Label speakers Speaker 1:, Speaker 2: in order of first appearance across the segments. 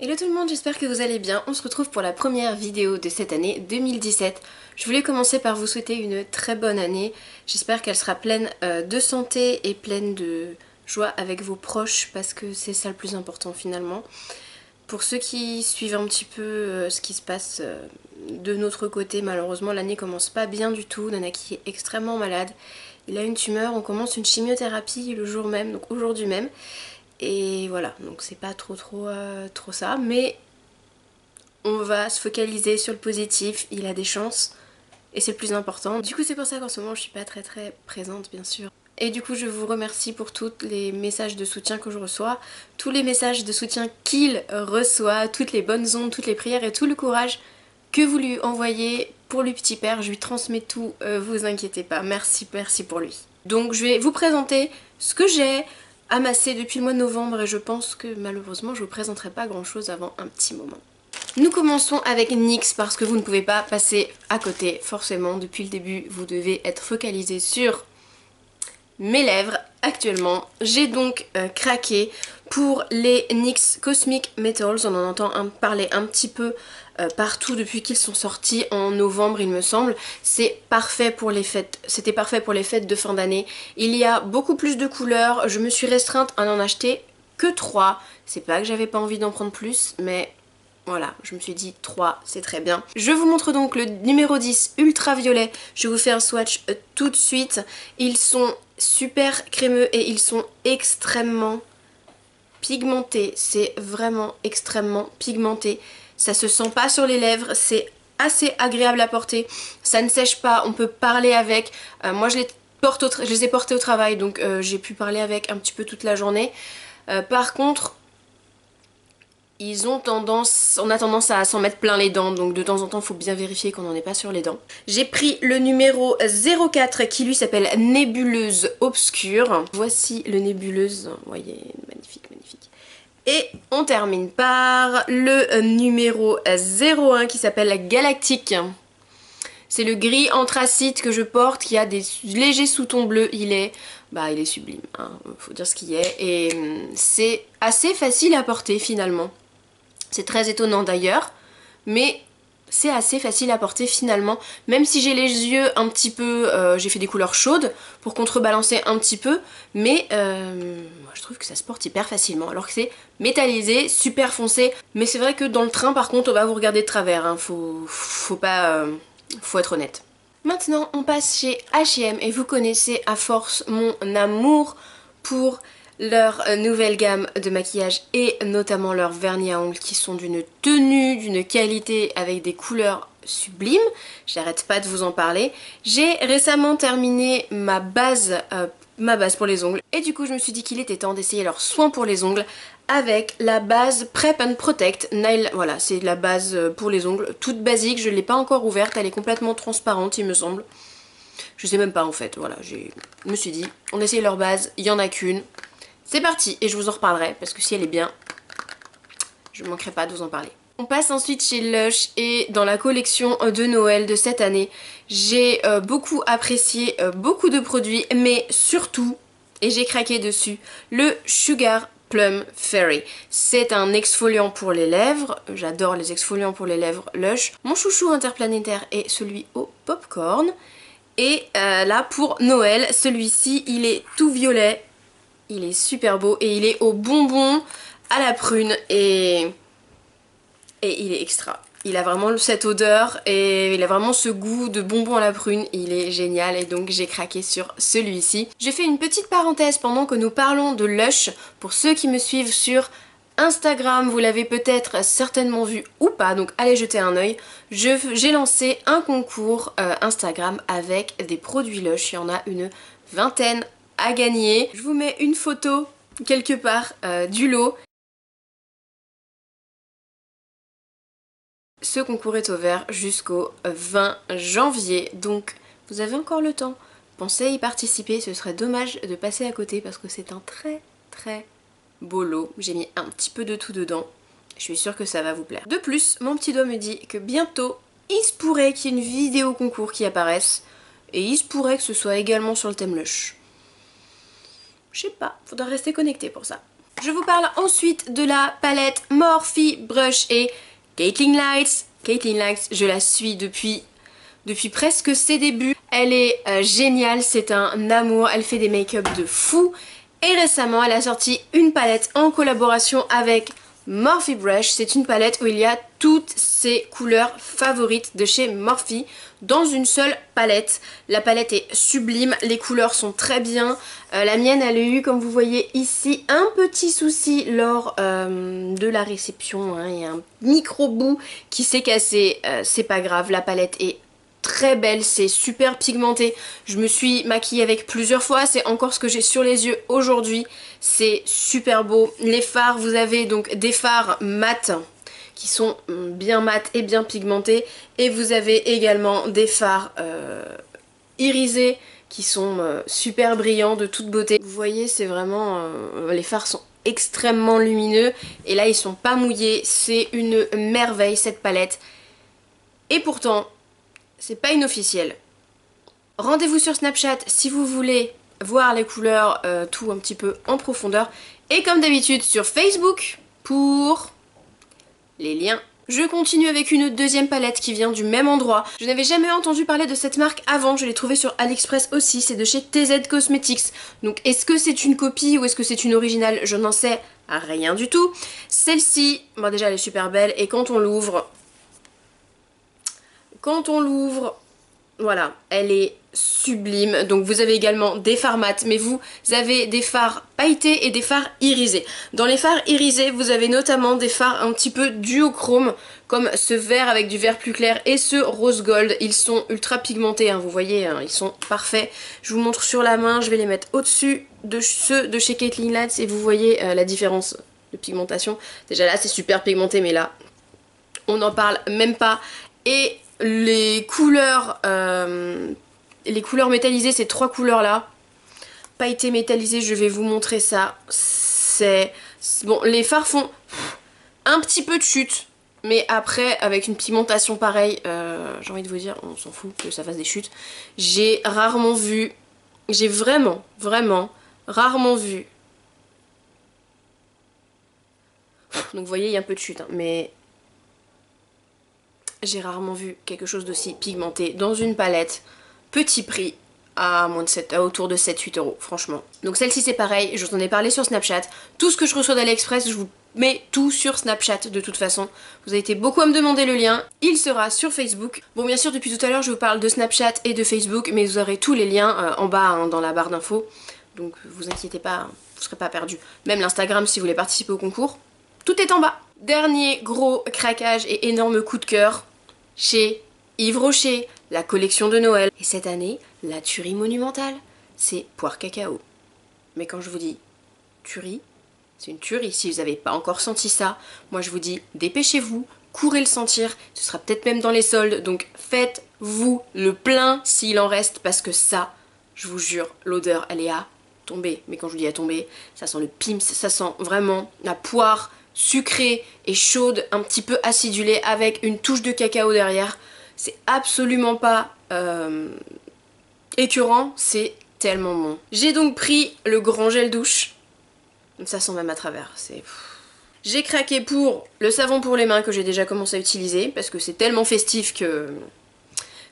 Speaker 1: Hello tout le monde, j'espère que vous allez bien. On se retrouve pour la première vidéo de cette année 2017. Je voulais commencer par vous souhaiter une très bonne année. J'espère qu'elle sera pleine de santé et pleine de joie avec vos proches parce que c'est ça le plus important finalement. Pour ceux qui suivent un petit peu ce qui se passe de notre côté, malheureusement l'année commence pas bien du tout. Nana qui est extrêmement malade. Il a une tumeur, on commence une chimiothérapie le jour même, donc aujourd'hui même. Et voilà, donc c'est pas trop ça, mais on va se focaliser sur le positif, il a des chances et c'est le plus important. Du coup c'est pour ça qu'en ce moment je suis pas très présente bien sûr. Et du coup je vous remercie pour tous les messages de soutien que je reçois, tous les messages de soutien qu'il reçoit, toutes les bonnes ondes, toutes les prières et tout le courage que vous lui envoyez pour le petit père. Je lui transmets tout, vous inquiétez pas, merci pour lui. Donc je vais vous présenter ce que j'ai amassé depuis le mois de novembre et je pense que malheureusement je vous présenterai pas grand chose avant un petit moment. Nous commençons avec NYX parce que vous ne pouvez pas passer à côté forcément. Depuis le début vous devez être focalisé sur mes lèvres actuellement. J'ai donc craqué pour les NYX Cosmic Metals. On en entend parler un petit peu partout depuis qu'ils sont sortis en novembre il me semble. C'est parfait pour les fêtes. C'était parfait pour les fêtes de fin d'année. Il y a beaucoup plus de couleurs. Je me suis restreinte à n'en acheter que 3. C'est pas que j'avais pas envie d'en prendre plus, mais voilà, je me suis dit 3, c'est très bien. Je vous montre donc le numéro 10 ultraviolet. Je vous fais un swatch tout de suite. Ils sont super crémeux et ils sont extrêmement pigmentés. C'est vraiment extrêmement pigmenté. Ça se sent pas sur les lèvres, c'est assez agréable à porter. Ça ne sèche pas, on peut parler avec. Moi je les ai portés au travail, donc j'ai pu parler avec un petit peu toute la journée. Par contre, on a tendance à s'en mettre plein les dents, donc de temps en temps il faut bien vérifier qu'on n'en est pas sur les dents. J'ai pris le numéro 04 qui lui s'appelle Nébuleuse Obscure. Voici le Nébuleuse, vous voyez, magnifique. Et on termine par le numéro 01 qui s'appelle Galactique. C'est le gris anthracite que je porte qui a des légers sous-tons bleus. Il est sublime, hein, faut dire ce qu'il est. Et c'est assez facile à porter finalement. C'est très étonnant d'ailleurs, mais c'est assez facile à porter finalement. Même si j'ai les yeux un petit peu, j'ai fait des couleurs chaudes pour contrebalancer un petit peu, mais moi je trouve que ça se porte hyper facilement. Alors que c'est métallisé, super foncé, mais c'est vrai que dans le train par contre on va vous regarder de travers, hein. Faut être honnête. Maintenant on passe chez H&M et vous connaissez à force mon amour pour leur nouvelle gamme de maquillage et notamment leurs vernis à ongles qui sont d'une tenue, d'une qualité avec des couleurs sublimes. J'arrête pas de vous en parler. J'ai récemment terminé ma base pour les ongles et du coup je me suis dit qu'il était temps d'essayer leurs soins pour les ongles avec la base Prep and Protect Nail. Voilà, c'est la base pour les ongles, toute basique, je ne l'ai pas encore ouverte, elle est complètement transparente il me semble. Je sais même pas en fait, voilà, je me suis dit, on essaye leur base, il y en a qu'une. C'est parti et je vous en reparlerai parce que si elle est bien, je ne manquerai pas de vous en parler. On passe ensuite chez Lush et dans la collection de Noël de cette année, j'ai beaucoup apprécié beaucoup de produits, mais surtout, et j'ai craqué dessus, le Sugar Plum Fairy. C'est un exfoliant pour les lèvres, j'adore les exfoliants pour les lèvres Lush. Mon chouchou interplanétaire est celui au popcorn. Et là pour Noël, celui-ci il est tout violet. Il est super beau et il est au bonbon, à la prune et il est extra. Il a vraiment cette odeur et il a vraiment ce goût de bonbon à la prune. Il est génial et donc j'ai craqué sur celui-ci. Je fais une petite parenthèse pendant que nous parlons de Lush. Pour ceux qui me suivent sur Instagram, vous l'avez peut-être certainement vu ou pas, donc allez jeter un oeil. J'ai lancé un concours Instagram avec des produits Lush. Il y en a une vingtaine à gagner. Je vous mets une photo quelque part du lot. Ce concours est ouvert jusqu'au 20 janvier, donc vous avez encore le temps. Pensez à y participer, ce serait dommage de passer à côté parce que c'est un très beau lot. J'ai mis un petit peu de tout dedans, je suis sûre que ça va vous plaire. De plus, mon petit doigt me dit que bientôt, il se pourrait qu'il y ait une vidéo concours qui apparaisse et il se pourrait que ce soit également sur le thème Lush. Je sais pas, faudra rester connecté pour ça. Je vous parle ensuite de la palette Morphe Brush et Caitlin Lights. Caitlin Lights, je la suis depuis presque ses débuts. Elle est géniale, c'est un amour, elle fait des make-up de fou. Et récemment, elle a sorti une palette en collaboration avec Morphe Brush. C'est une palette où il y a toutes ses couleurs favorites de chez Morphe dans une seule palette. La palette est sublime, les couleurs sont très bien. La mienne, elle a eu, comme vous voyez ici, un petit souci lors de la réception. Hein. Il y a un micro bout qui s'est cassé, c'est pas grave, la palette est très belle, c'est super pigmenté. Je me suis maquillée avec plusieurs fois, c'est encore ce que j'ai sur les yeux aujourd'hui. C'est super beau. Les fards, vous avez donc des fards mat qui sont bien mat et bien pigmentés, et vous avez également des fards irisés qui sont super brillants, de toute beauté. Vous voyez, c'est vraiment... les fards sont extrêmement lumineux et là ils sont pas mouillés, c'est une merveille cette palette. Et pourtant, c'est pas inofficiel. Rendez-vous sur Snapchat si vous voulez voir les couleurs, tout un petit peu en profondeur. Et comme d'habitude sur Facebook pour les liens. Je continue avec une deuxième palette qui vient du même endroit. Je n'avais jamais entendu parler de cette marque avant, je l'ai trouvée sur AliExpress aussi, c'est de chez TZ Cosmetics. Donc est-ce que c'est une copie ou est-ce que c'est une originale? Je n'en sais rien du tout. Celle-ci, bon déjà elle est super belle et quand on l'ouvre, voilà, elle est sublime. Donc vous avez également des fards mat, mais vous avez des fards pailletés et des fards irisés. Dans les fards irisés, vous avez notamment des fards un petit peu duochrome, comme ce vert avec du vert plus clair et ce rose gold. Ils sont ultra pigmentés, hein, vous voyez, hein, ils sont parfaits. Je vous montre sur la main, je vais les mettre au-dessus de ceux de chez Caitlin Lights et vous voyez la différence de pigmentation. Déjà là, c'est super pigmenté, mais là, on n'en parle même pas. Et les couleurs métallisées, ces trois couleurs là, pailleté métallisé, je vais vous montrer ça. C'est bon, les fards font un petit peu de chute, mais après avec une pigmentation pareille, j'ai envie de vous dire, on s'en fout que ça fasse des chutes. J'ai rarement vu, j'ai vraiment rarement vu. Donc vous voyez, il y a un peu de chute, hein, mais j'ai rarement vu quelque chose d'aussi pigmenté dans une palette, petit prix, à moins de 7, à autour de 7-8 euros, franchement. Donc celle-ci c'est pareil, je vous en ai parlé sur Snapchat. Tout ce que je reçois d'AliExpress, je vous mets tout sur Snapchat de toute façon. Vous avez été beaucoup à me demander le lien, il sera sur Facebook. Bon, bien sûr, depuis tout à l'heure, je vous parle de Snapchat et de Facebook, mais vous aurez tous les liens en bas, hein, dans la barre d'infos. Donc vous inquiétez pas, vous serez pas perdus. Même l'Instagram si vous voulez participer au concours, tout est en bas. Dernier gros craquage et énorme coup de cœur chez Yves Rocher, la collection de Noël. Et cette année, la tuerie monumentale, c'est poire cacao. Mais quand je vous dis tuerie, c'est une tuerie. Si vous n'avez pas encore senti ça, moi je vous dis dépêchez-vous, courez le sentir, ce sera peut-être même dans les soldes, donc faites-vous le plein s'il en reste, parce que ça, je vous jure, l'odeur elle est à tomber. Mais quand je vous dis à tomber, ça sent le pims, ça sent vraiment la poire sucrée et chaude, un petit peu acidulée avec une touche de cacao derrière. C'est absolument pas écœurant, c'est tellement bon. J'ai donc pris le grand gel douche, ça sent même à travers, c'est... J'ai craqué pour le savon pour les mains que j'ai déjà commencé à utiliser parce que c'est tellement festif que...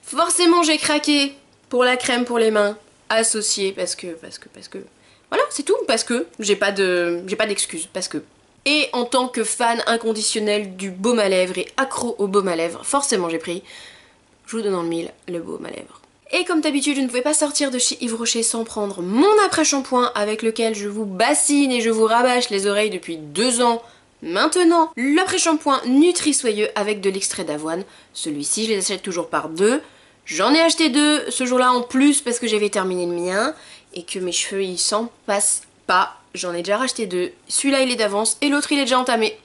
Speaker 1: Forcément j'ai craqué pour la crème pour les mains associée parce que... Voilà, c'est tout, parce que j'ai pas d'excuses, parce que... Et en tant que fan inconditionnel du baume à lèvres et accro au baume à lèvres, forcément j'ai pris, je vous donne dans le mille, le baume à lèvres. Et comme d'habitude, je ne pouvais pas sortir de chez Yves Rocher sans prendre mon après-shampoing avec lequel je vous bassine et je vous rabâche les oreilles depuis 2 ans maintenant. L'après-shampoing Nutri-Soyeux avec de l'extrait d'avoine. Celui-ci, je les achète toujours par 2. J'en ai acheté 2 ce jour-là en plus parce que j'avais terminé le mien et que mes cheveux ils s'en passent pas. J'en ai déjà racheté 2. Celui-là il est d'avance et l'autre il est déjà entamé.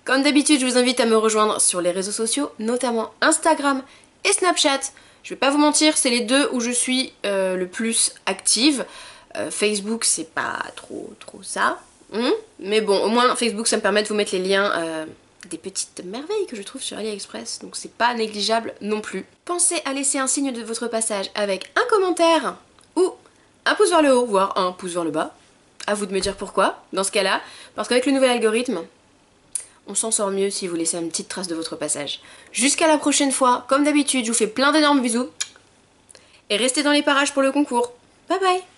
Speaker 1: Comme d'habitude, je vous invite à me rejoindre sur les réseaux sociaux, notamment Instagram et Snapchat. Je vais pas vous mentir, c'est les 2 où je suis le plus active. Facebook, c'est pas trop ça. Mais bon, au moins Facebook, ça me permet de vous mettre les liens des petites merveilles que je trouve sur AliExpress. Donc c'est pas négligeable non plus. Pensez à laisser un signe de votre passage avec un commentaire ou un pouce vers le haut, voire un pouce vers le bas. À vous de me dire pourquoi, dans ce cas-là, parce qu'avec le nouvel algorithme, on s'en sort mieux si vous laissez une petite trace de votre passage. Jusqu'à la prochaine fois, comme d'habitude, je vous fais plein d'énormes bisous, et restez dans les parages pour le concours. Bye bye!